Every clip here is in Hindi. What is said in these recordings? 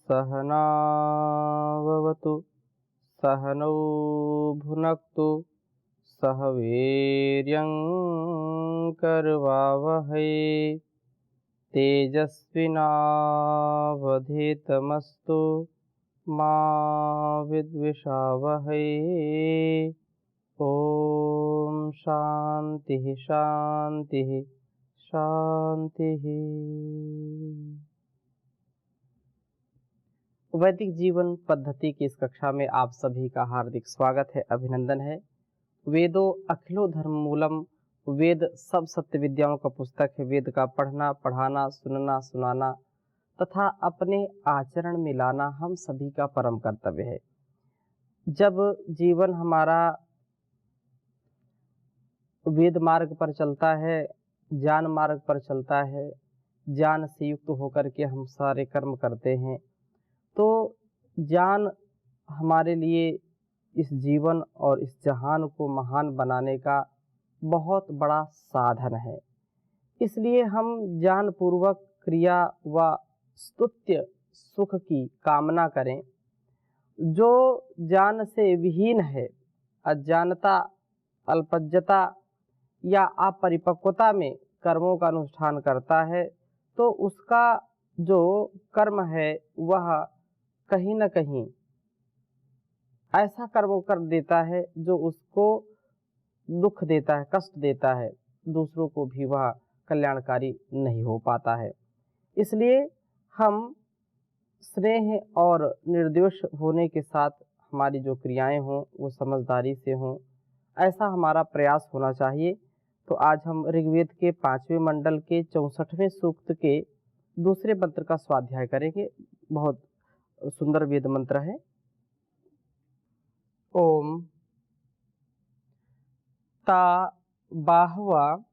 सहनाववतु सहनौ भुनक्तु सह वीर्यं करवावहै तेजस्विनावधीतमस्तु मा विद्विषावहै। ओम शांति शांति शांति। वैदिक जीवन पद्धति की इस कक्षा में आप सभी का हार्दिक स्वागत है, अभिनंदन है। वेदो अखिलो धर्म मूलम, वेद सब सत्य विद्याओं का पुस्तक है। वेद का पढ़ना, पढ़ाना, सुनना, सुनाना तथा अपने आचरण में लाना हम सभी का परम कर्तव्य है। जब जीवन हमारा वेद मार्ग पर चलता है, ज्ञान मार्ग पर चलता है, ज्ञान से युक्त होकर के हम सारे कर्म करते हैं, तो ज्ञान हमारे लिए इस जीवन और इस जहान को महान बनाने का बहुत बड़ा साधन है। इसलिए हम ज्ञान पूर्वक क्रिया व स्तुत्य सुख की कामना करें। जो ज्ञान से विहीन है, अज्ञानता, अल्पज्ञता या अपरिपक्वता में कर्मों का अनुष्ठान करता है, तो उसका जो कर्म है वह कहीं न कहीं ऐसा कर्म कर देता है जो उसको दुख देता है, कष्ट देता है, दूसरों को भी वह कल्याणकारी नहीं हो पाता है। इसलिए हम स्नेह और निर्दोष होने के साथ हमारी जो क्रियाएं हों वो समझदारी से हों, ऐसा हमारा प्रयास होना चाहिए। तो आज हम ऋग्वेद के 5वें मंडल के 64वें सूक्त के दूसरे मंत्र का स्वाध्याय करेंगे। बहुत सुंदर वेद मंत्र है। ओम ता बाहवा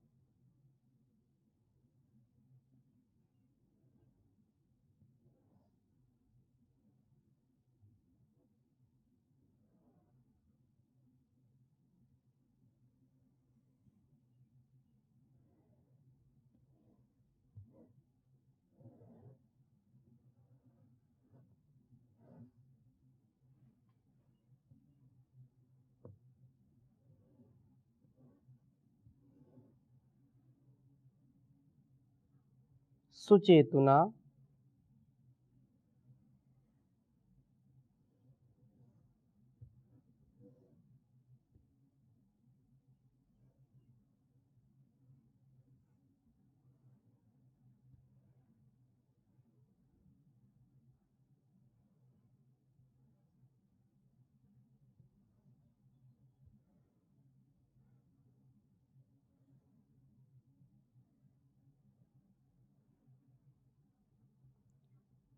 सुचेतुना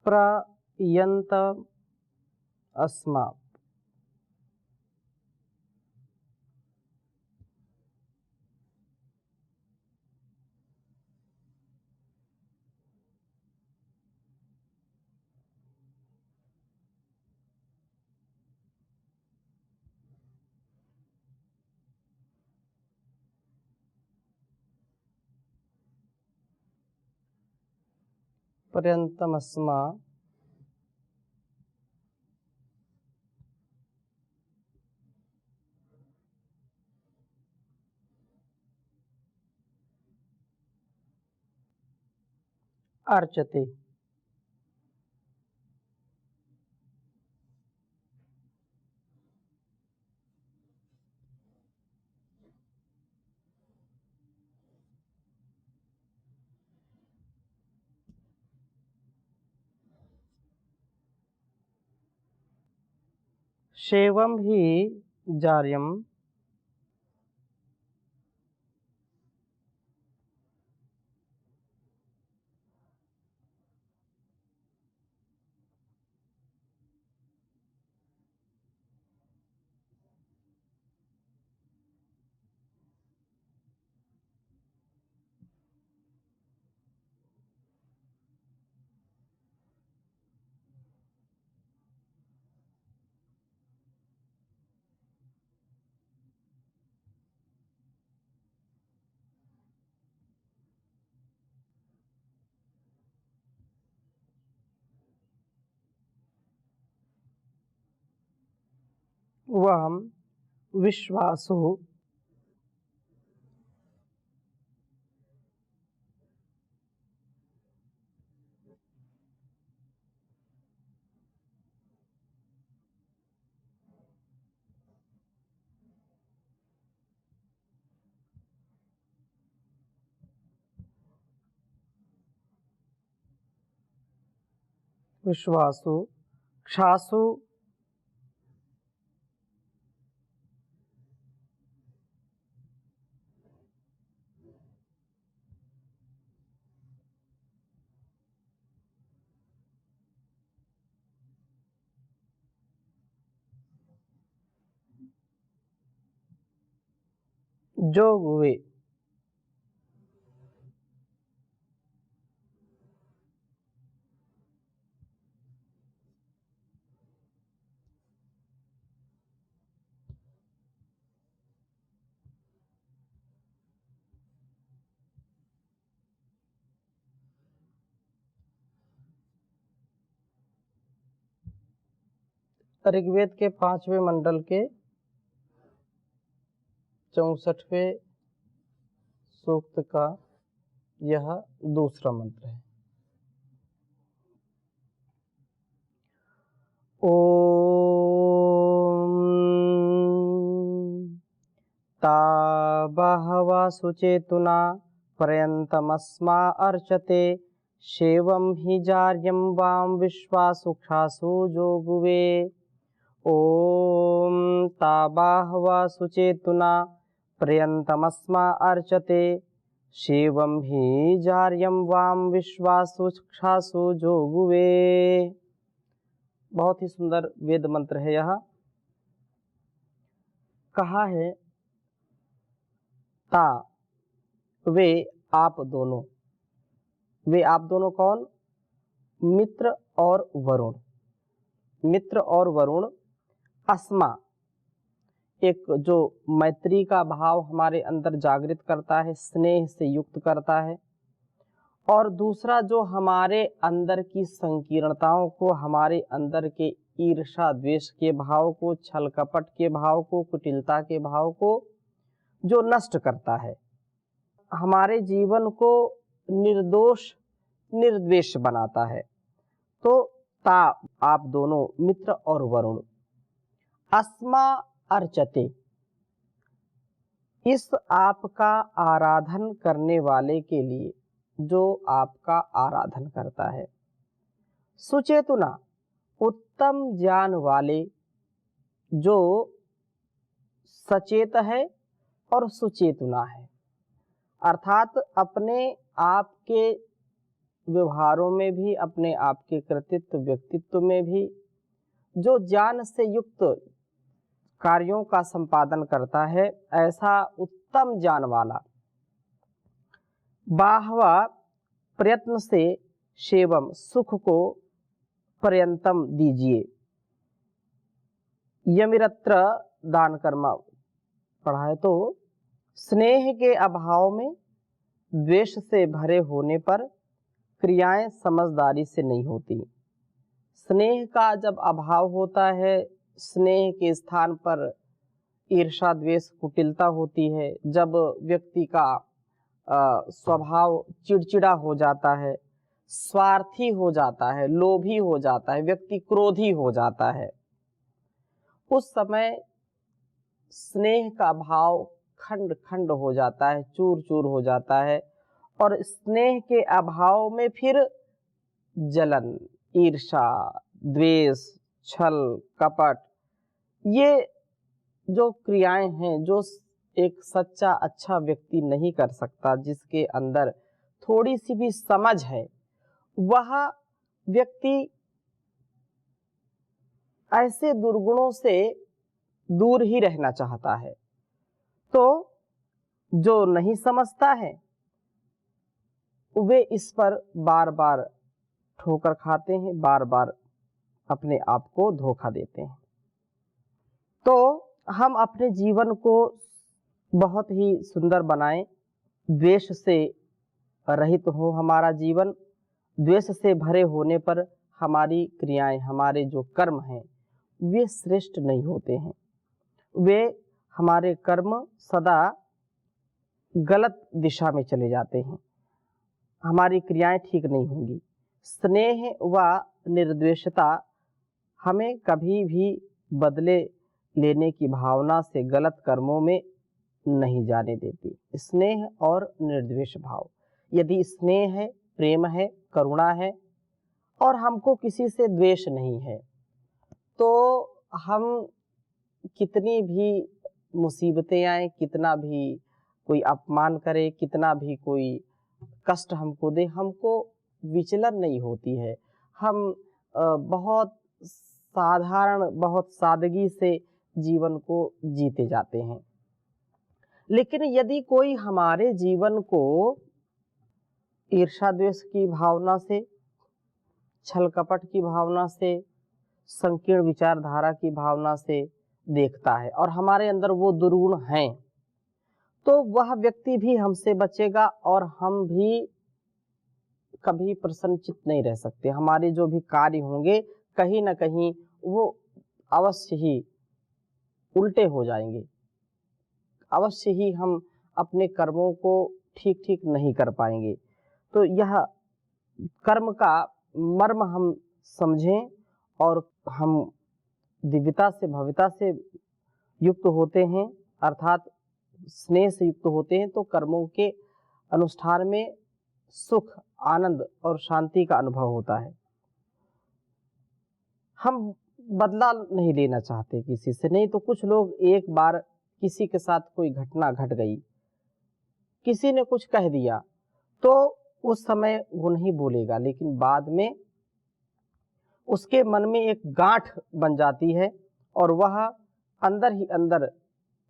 प्रयंत अस्मा। पर्यंतमस्मा अर्चते। शेवम ही जार्यम वहम विश्वासो विश्वासो क्षासो जोगवे ऋग्वेद के 5वें मंडल के 64वें सूक्त का यह दूसरा मंत्र है। ओम ता बहवा सुचेतुना पर्यन्तमस्मा अर्चते शेवं हि जार्यं वां विश्वासुक्षासु जोगुवे। ओम ता बहवा सुचेतुना पर्यन्तमस्मा अर्चते शेवं हि जार्यं वां विश्वासुक्षासु जोगुवे। बहुत ही सुंदर वेद मंत्र है यह। कहा है ता वे आप दोनों, वे आप दोनों कौन? मित्र और वरुण। मित्र और वरुण अस्मा, एक जो मैत्री का भाव हमारे अंदर जागृत करता है, स्नेह से युक्त करता है, और दूसरा जो हमारे अंदर की संकीर्णताओं को, हमारे अंदर के ईर्षा द्वेष के भाव को, छल कपट के भाव को, कुटिलता के भाव को जो नष्ट करता है, हमारे जीवन को निर्दोष निर्द्वेष बनाता है। तो ता आप दोनों मित्र और वरुण अस्मा अर्चते, इस आपका आराधन करने वाले के लिए, जो आपका आराधन करता है, सुचेतुना उत्तम ज्ञान वाले, जो सचेत है और सुचेतुना है, अर्थात अपने आप के व्यवहारों में भी, अपने आप के कृतित्व व्यक्तित्व में भी जो ज्ञान से युक्त कार्यों का संपादन करता है, ऐसा उत्तम ज्ञान वाला बाहवा प्रयत्न से शेवम सुख को पर्यंतम दीजिए। यमिरत्र दान कर्मा पढ़ा है। तो स्नेह के अभाव में, द्वेष से भरे होने पर क्रियाएं समझदारी से नहीं होती। स्नेह का जब अभाव होता है, स्नेह के स्थान पर ईर्षा द्वेष कुटिलता होती है, जब व्यक्ति का स्वभाव चिड़चिड़ा हो जाता है, स्वार्थी हो जाता है, लोभी हो जाता है, व्यक्ति क्रोधी हो जाता है, उस समय स्नेह का भाव खंड खंड हो जाता है, चूर चूर हो जाता है, और स्नेह के अभाव में फिर जलन, ईर्षा, द्वेष, छल, कपट, ये जो क्रियाएं हैं, जो एक सच्चा अच्छा व्यक्ति नहीं कर सकता, जिसके अंदर थोड़ी सी भी समझ है, वह व्यक्ति ऐसे दुर्गुणों से दूर ही रहना चाहता है। तो जो नहीं समझता है, वे इस पर बार बार ठोकर खाते हैं, बार बार अपने आप को धोखा देते हैं। तो हम अपने जीवन को बहुत ही सुंदर बनाएं, द्वेष से रहित हो हमारा जीवन। द्वेष से भरे होने पर हमारी क्रियाएं, हमारे जो कर्म हैं, वे श्रेष्ठ नहीं होते हैं। वे हमारे कर्म सदा गलत दिशा में चले जाते हैं, हमारी क्रियाएं ठीक नहीं होंगी। स्नेह व निर्द्वेषता हमें कभी भी बदले लेने की भावना से गलत कर्मों में नहीं जाने देती। स्नेह और निर्द्वेष भाव, यदि स्नेह है, प्रेम है, करुणा है और हमको किसी से द्वेष नहीं है, तो हम कितनी भी मुसीबतें आए, कितना भी कोई अपमान करे, कितना भी कोई कष्ट हमको दे, हमको विचलन नहीं होती है। हम बहुत साधारण, बहुत सादगी से जीवन को जीते जाते हैं। लेकिन यदि कोई हमारे जीवन को ईर्ष्या द्वेष की भावना से, छल कपट की भावना से, संकीर्ण विचारधारा की भावना से देखता है और हमारे अंदर वो दुर्गुण हैं, तो वह व्यक्ति भी हमसे बचेगा और हम भी कभी प्रसन्नचित्त नहीं रह सकते। हमारे जो भी कार्य होंगे कहीं ना कहीं वो अवश्य ही उल्टे हो जाएंगे, अवश्य ही हम अपने कर्मों को ठीक ठीक नहीं कर पाएंगे। तो यह कर्म का मर्म हम समझें और हम दिव्यता से, भव्यता से युक्त होते हैं, अर्थात स्नेह से युक्त होते हैं, तो कर्मों के अनुष्ठान में सुख, आनंद और शांति का अनुभव होता है। हम बदला नहीं लेना चाहते किसी से, नहीं तो कुछ लोग एक बार किसी के साथ कोई घटना घट गई, किसी ने कुछ कह दिया, तो उस समय वो नहीं बोलेगा, लेकिन बाद में उसके मन में एक गांठ बन जाती है और वह अंदर ही अंदर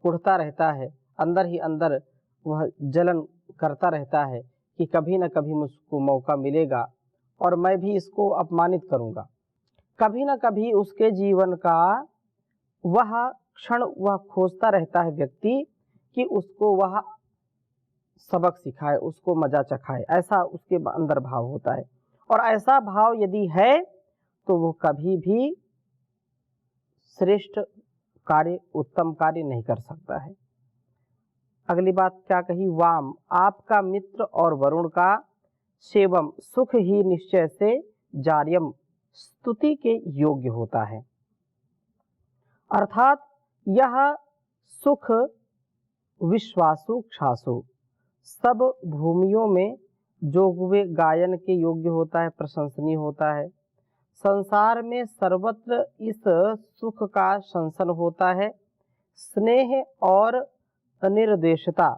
कुढ़ता रहता है, अंदर ही अंदर वह जलन करता रहता है कि कभी न कभी मुझको मौका मिलेगा और मैं भी इसको अपमानित करूंगा। कभी न कभी उसके जीवन का वह क्षण वह खोजता रहता है व्यक्ति कि उसको वह सबक सिखाए, उसको मजा चखाए, ऐसा उसके अंदर भाव होता है। और ऐसा भाव यदि है तो वो कभी भी श्रेष्ठ कार्य, उत्तम कार्य नहीं कर सकता है। अगली बात क्या कही, वाम, आपका मित्र और वरुण का सेवम सुख ही निश्चय से जार्यम स्तुति के योग्य होता है। अर्थात यह सुख विश्वासु क्षासु सब भूमियों में जो हुए गायन के योग्य होता है, प्रशंसनीय होता है। संसार में सर्वत्र इस सुख का संसन होता है। स्नेह और अनिर्देशता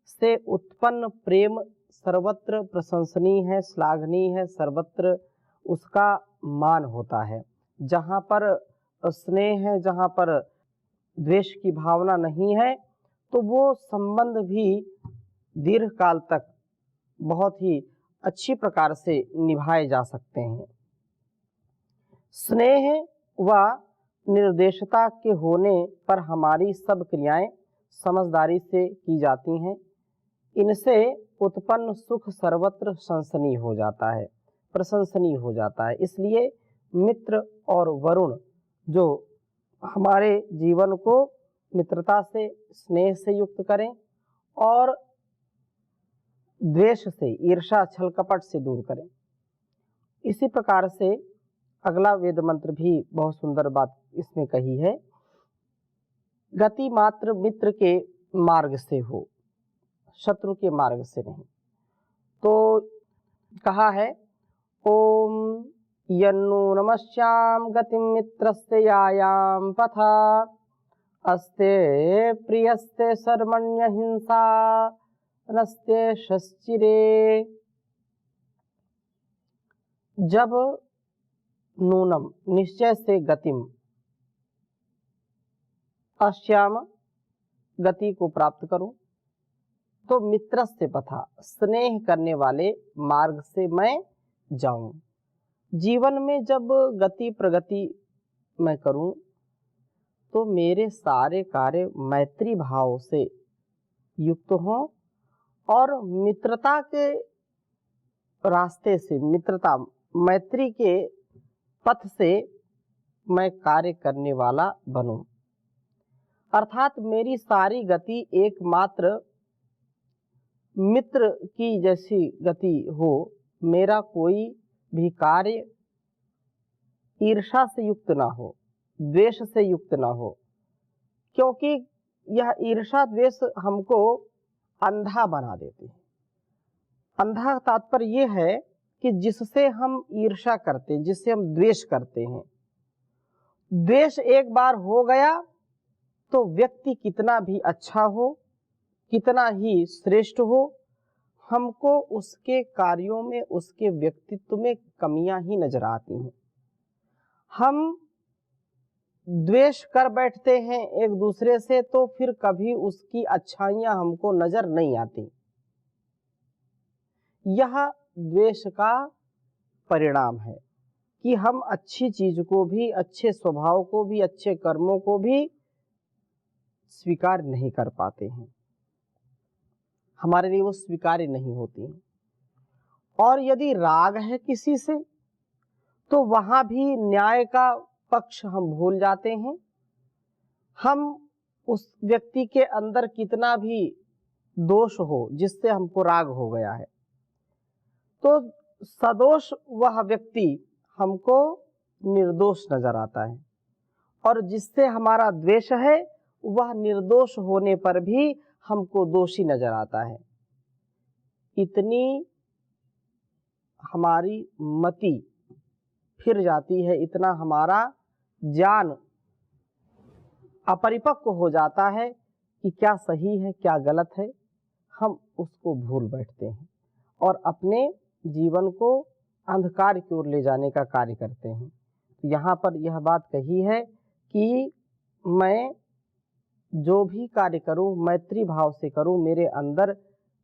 से उत्पन्न प्रेम सर्वत्र प्रशंसनीय है, श्लाघनीय है, सर्वत्र उसका मान होता है। जहाँ पर स्नेह है, जहाँ पर द्वेष की भावना नहीं है, तो वो संबंध भी दीर्घ काल तक बहुत ही अच्छी प्रकार से निभाए जा सकते हैं। स्नेह व निर्देशता के होने पर हमारी सब क्रियाएं समझदारी से की जाती हैं। इनसे उत्पन्न सुख सर्वत्र शंसनीय हो जाता है, प्रशंसनीय हो जाता है। इसलिए मित्र और वरुण जो हमारे जीवन को मित्रता से, स्नेह से युक्त करें और द्वेष से, ईर्ष्या, छल कपट से दूर करें। इसी प्रकार से अगला वेद मंत्र भी बहुत सुंदर बात इसमें कही है, गति मात्र मित्र के मार्ग से हो, शत्रु के मार्ग से नहीं। तो कहा है, ओम यन्नु नमस्याम गतिम मित्रस्य यायाम पथा अस्ते प्रियस्ते शर्मण्य हिंसा नस्ते शश्चिरे। जब नूनम निश्चय से गतिम, अश्याम गति को प्राप्त करूं, तो मित्रस्य पथा स्नेह करने वाले मार्ग से मैं जाऊं। जीवन में जब गति प्रगति मैं करूं तो मेरे सारे कार्य मैत्री भाव से युक्त हों और मित्रता के रास्ते से, मित्रता मैत्री के पथ से मैं कार्य करने वाला बनूं। अर्थात मेरी सारी गति एकमात्र मित्र की जैसी गति हो, मेरा कोई भी कार्य ईर्ष्या से युक्त ना हो, द्वेष से युक्त ना हो, क्योंकि यह ईर्ष्या द्वेष हमको अंधा बना देते हैं। अंधा तात्पर्य ये है कि जिससे हम ईर्ष्या करते हैं, जिससे हम द्वेष करते हैं, द्वेष एक बार हो गया तो व्यक्ति कितना भी अच्छा हो, कितना ही श्रेष्ठ हो, हमको उसके कार्यों में, उसके व्यक्तित्व में कमियां ही नजर आती हैं। हम द्वेष कर बैठते हैं एक दूसरे से तो फिर कभी उसकी अच्छाइयां हमको नजर नहीं आती। यह द्वेष का परिणाम है कि हम अच्छी चीज को भी, अच्छे स्वभाव को भी, अच्छे कर्मों को भी स्वीकार नहीं कर पाते हैं, हमारे लिए वो स्वीकार्य नहीं होती। और यदि राग है किसी से तो वहां भी न्याय का पक्ष हम भूल जाते हैं। हम उस व्यक्ति के अंदर कितना भी दोष हो जिससे हमको राग हो गया है, तो सदोष वह व्यक्ति हमको निर्दोष नजर आता है, और जिससे हमारा द्वेष है वह निर्दोष होने पर भी हमको दोषी नजर आता है। इतनी हमारी मति फिर जाती है, इतना हमारा ज्ञान अपरिपक्व हो जाता है कि क्या सही है क्या गलत है, हम उसको भूल बैठते हैं और अपने जीवन को अंधकार की ओर ले जाने का कार्य करते हैं। यहाँ पर यह बात कही है कि मैं जो भी कार्य करूं मैत्री भाव से करूं, मेरे अंदर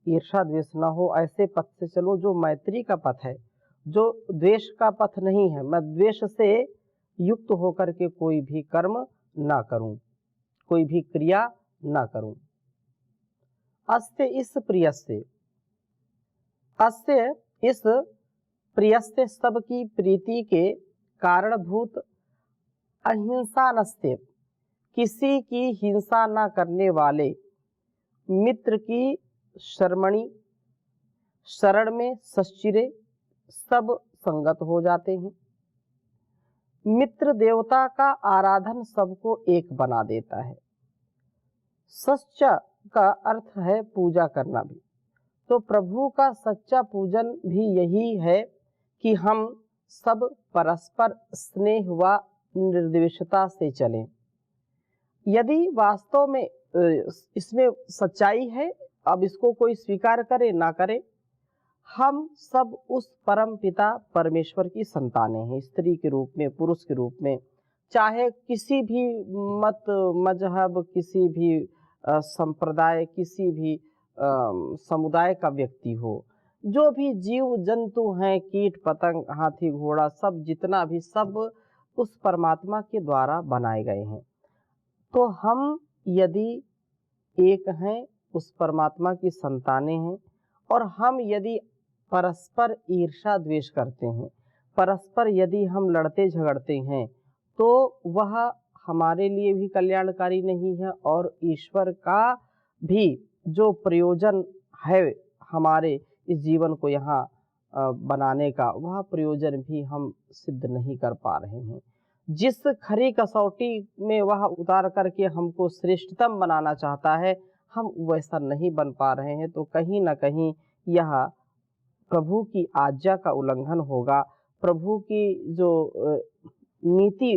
ईर्ष्या द्वेष न हो, ऐसे पथ से चलो जो मैत्री का पथ है, जो द्वेष का पथ नहीं है। मैं द्वेष से युक्त होकर के कोई भी कर्म ना करूं, कोई भी क्रिया ना करूं। अस्य इस प्रियस्य, अस्य इस प्रियस्य सबकी प्रीति के कारणभूत अहिंसा नस्ते, किसी की हिंसा न करने वाले मित्र की शर्मणी, शरण में सच्चिरे सब संगत हो जाते हैं। मित्र देवता का आराधन सबको एक बना देता है। सच्चा का अर्थ है पूजा करना भी, तो प्रभु का सच्चा पूजन भी यही है कि हम सब परस्पर स्नेह व निर्द्वेषता से चलें। यदि वास्तव में इसमें सच्चाई है, अब इसको कोई स्वीकार करे ना करे, हम सब उस परम पिता परमेश्वर की संतानें हैं, स्त्री के रूप में, पुरुष के रूप में, चाहे किसी भी मत मजहब, किसी भी संप्रदाय, किसी भी समुदाय का व्यक्ति हो, जो भी जीव जंतु हैं, कीट पतंग, हाथी घोड़ा, सब जितना भी, सब उस परमात्मा के द्वारा बनाए गए हैं। तो हम यदि एक हैं, उस परमात्मा की संतानें हैं, और हम यदि परस्पर ईर्ष्या द्वेष करते हैं, परस्पर यदि हम लड़ते झगड़ते हैं, तो वह हमारे लिए भी कल्याणकारी नहीं है, और ईश्वर का भी जो प्रयोजन है हमारे इस जीवन को यहाँ बनाने का, वह प्रयोजन भी हम सिद्ध नहीं कर पा रहे हैं। जिस खरी कसौटी में वह उतार करके हमको श्रेष्ठतम बनाना चाहता है, हम वैसा नहीं बन पा रहे हैं, तो कहीं ना कहीं यह प्रभु की आज्ञा का उल्लंघन होगा। प्रभु की जो नीति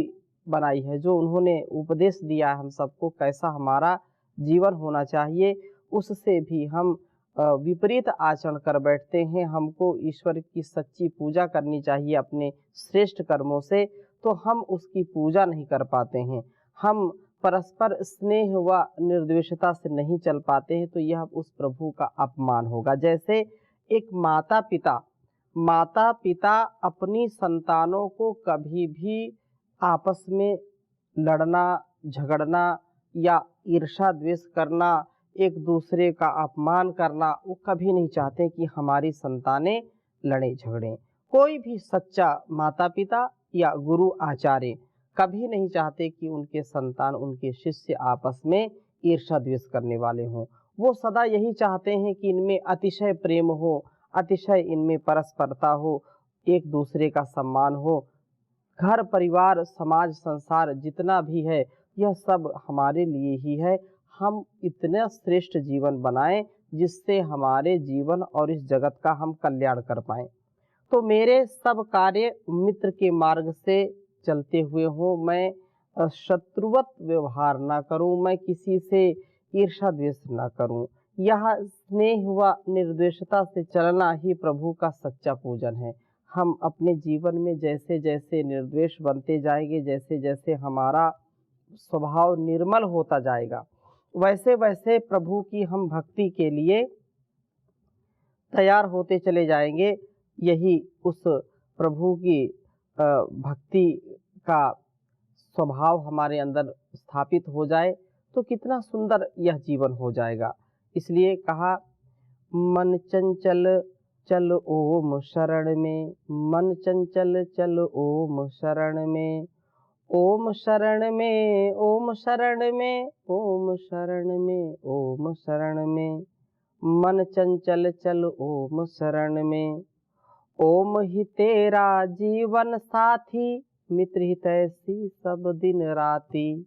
बनाई है, जो उन्होंने उपदेश दिया है हम सबको, कैसा हमारा जीवन होना चाहिए, उससे भी हम विपरीत आचरण कर बैठते हैं। हमको ईश्वर की सच्ची पूजा करनी चाहिए अपने श्रेष्ठ कर्मों से, तो हम उसकी पूजा नहीं कर पाते हैं। हम परस्पर स्नेह व निर्द्वेषता से नहीं चल पाते हैं, तो यह उस प्रभु का अपमान होगा। जैसे एक माता पिता अपनी संतानों को कभी भी आपस में लड़ना, झगड़ना या ईर्ष्या द्वेष करना, एक दूसरे का अपमान करना, वो कभी नहीं चाहते कि हमारी संतानें लड़े झगड़ें। कोई भी सच्चा माता पिता या गुरु आचार्य कभी नहीं चाहते कि उनके संतान, उनके शिष्य आपस में ईर्ष्या द्वेष करने वाले हों। वो सदा यही चाहते हैं कि इनमें अतिशय प्रेम हो, अतिशय इनमें परस्परता हो, एक दूसरे का सम्मान हो। घर परिवार समाज संसार जितना भी है यह सब हमारे लिए ही है। हम इतना श्रेष्ठ जीवन बनाएं जिससे हमारे जीवन और इस जगत का हम कल्याण कर पाएं। तो मेरे सब कार्य मित्र के मार्ग से चलते हुए हों। मैं शत्रुवत व्यवहार ना करूं, मैं किसी से ईर्ष्या द्वेष ना करूं। यह स्नेह व निर्द्वेषता से चलना ही प्रभु का सच्चा पूजन है। हम अपने जीवन में जैसे जैसे निर्द्वेष बनते जाएंगे, जैसे जैसे हमारा स्वभाव निर्मल होता जाएगा, वैसे वैसे प्रभु की हम भक्ति के लिए तैयार होते चले जाएंगे। यही उस प्रभु की भक्ति का स्वभाव हमारे अंदर स्थापित हो जाए तो कितना सुंदर यह जीवन हो जाएगा। इसलिए कहा, मन चंचल चल ओम शरण में, मन चंचल चल ओम शरण में, ओम शरण में, ओम शरण में, ओम शरण में, ओम शरण में, मन चंचल चल ओम शरण में। ओम ही तेरा जीवन साथी, मित्र हितैषी सब दिन राती।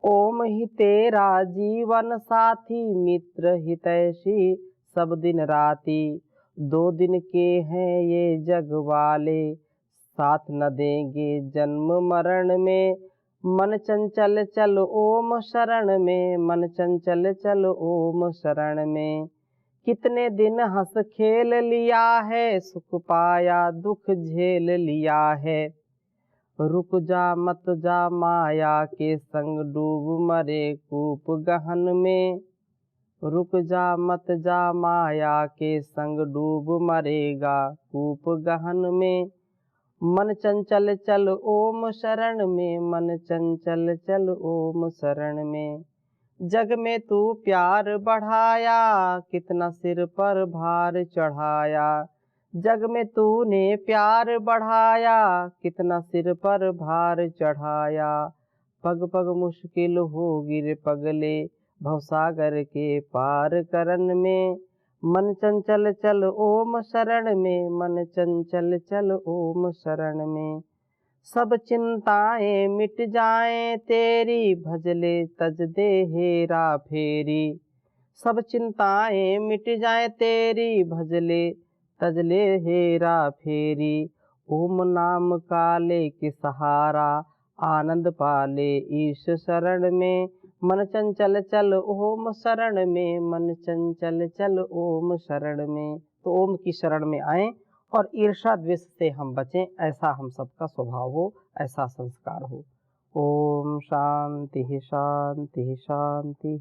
ओम ही तेरा जीवन साथी, मित्र हितैषी सब दिन राती। 2 दिन के हैं ये जग वाले, साथ न देंगे जन्म मरण में। मन चंचल चल ओम शरण में, मन चंचल चल ओम शरण में। कितने दिन हंस खेल लिया है, सुख पाया दुख झेल लिया है। रुक जा मत जा माया के संग, डूब मरे कूप गहन में। रुक जा मत जा माया के संग, डूब मरेगा कूप गहन में। मन चंचल चल ओम शरण में, मन चंचल चल ओम शरण में। जग में तू प्यार बढ़ाया, कितना सिर पर भार चढ़ाया। जग में तूने प्यार बढ़ाया, कितना सिर पर भार चढ़ाया। पग पग मुश्किल हो गिर पगले, भवसागर के पार करन में। मन चंचल चल ओम शरण में, मन चंचल चल ओम शरण में। सब चिंताएं मिट जाएं तेरी, भजले तज दे हेरा फेरी। सब चिंताएं मिट जाएं तेरी, भजले तजले हेरा फेरी। ओम नाम काले के सहारा, आनंद पाले ईश शरण में। मन चंचल चल ओम शरण में, मन चंचल चल ओम शरण में। तो ओम की शरण में आएं और ईर्ष्या द्वेष से हम बचें, ऐसा हम सबका स्वभाव हो, ऐसा संस्कार हो। ओम शांति शांति शांति।